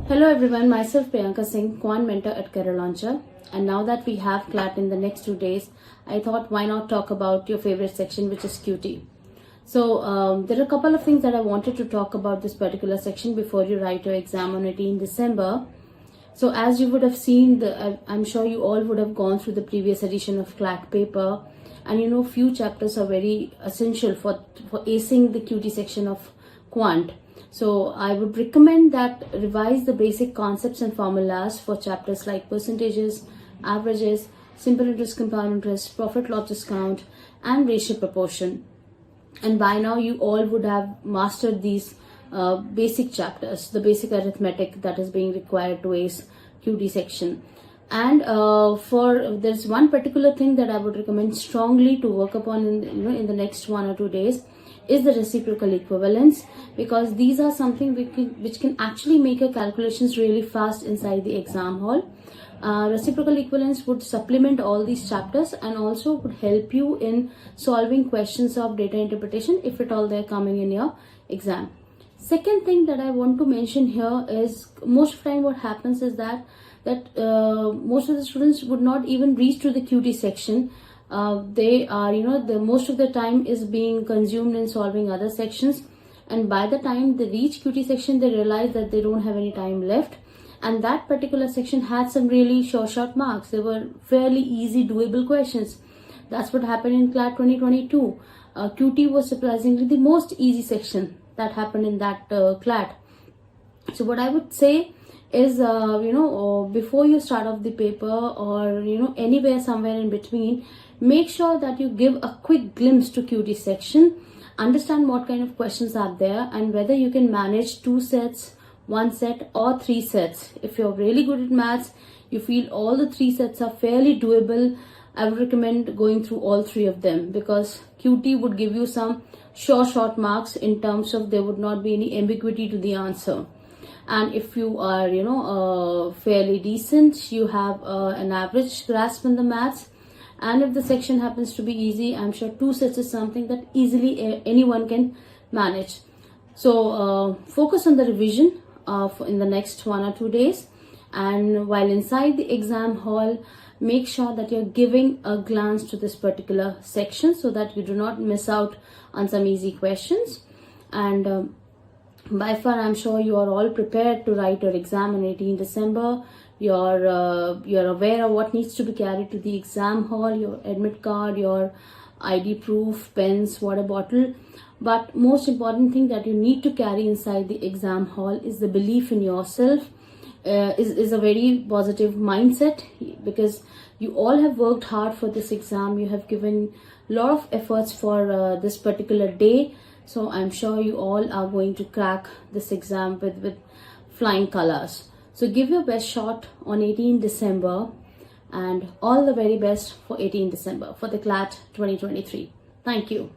Hello everyone, myself Priyanka Singh, Quant Mentor at Career Launcher. And now that we have CLAT in the next 2 days, I thought why not talk about your favorite section, which is QT. So there are a couple of things that I wanted to talk about this particular section before you write your exam on 18 December. So as you would have seen, I'm sure you all would have gone through the previous edition of CLAT paper, and you know few chapters are very essential for acing the QT section of Quant. So I would recommend that revise the basic concepts and formulas for chapters like percentages, averages, simple interest, compound interest, profit loss discount, and ratio proportion. And by now you all would have mastered these basic chapters, the basic arithmetic that is being required to ace QT section. And there's one particular thing that I would recommend strongly to work upon in the next 1 or 2 days is the reciprocal equivalence, because these are something which can actually make your calculations really fast inside the exam hall. Reciprocal equivalence would supplement all these chapters and also would help you in solving questions of data interpretation if at all they're coming in your exam. Second thing that I want to mention here is most of the time what happens is that most of the students would not even reach to the QT section. They are, the most of the time is being consumed in solving other sections, and by the time they reach QT section they realize that they don't have any time left, and that particular section had some really short marks. They were fairly easy doable questions. That's what happened in CLAT 2022. QT was surprisingly the most easy section that happened in that CLAT. So what I would say is before you start off the paper, or anywhere somewhere in between, make sure that you give a quick glimpse to QT section, understand what kind of questions are there and whether you can manage 2 sets, 1 set or 3 sets. If you're really good at maths, you feel all the 3 sets are fairly doable, I would recommend going through all 3 of them, because QT would give you some short marks in terms of there would not be any ambiguity to the answer. And if you are fairly decent, you have an average grasp in the maths, and if the section happens to be easy, I'm sure 2 sets is something that easily anyone can manage. So focus on the revision in the next 1 or 2 days, and while inside the exam hall, make sure that you're giving a glance to this particular section so that you do not miss out on some easy questions. And by far, I'm sure you are all prepared to write your exam on 18 December. You're aware of what needs to be carried to the exam hall, your admit card, your ID proof, pens, water bottle. But most important thing that you need to carry inside the exam hall is the belief in yourself, is a very positive mindset, because you all have worked hard for this exam. You have given a lot of efforts for this particular day. So I'm sure you all are going to crack this exam with flying colors. So give your best shot on 18 December, and all the very best for 18 December for the CLAT 2023. Thank you.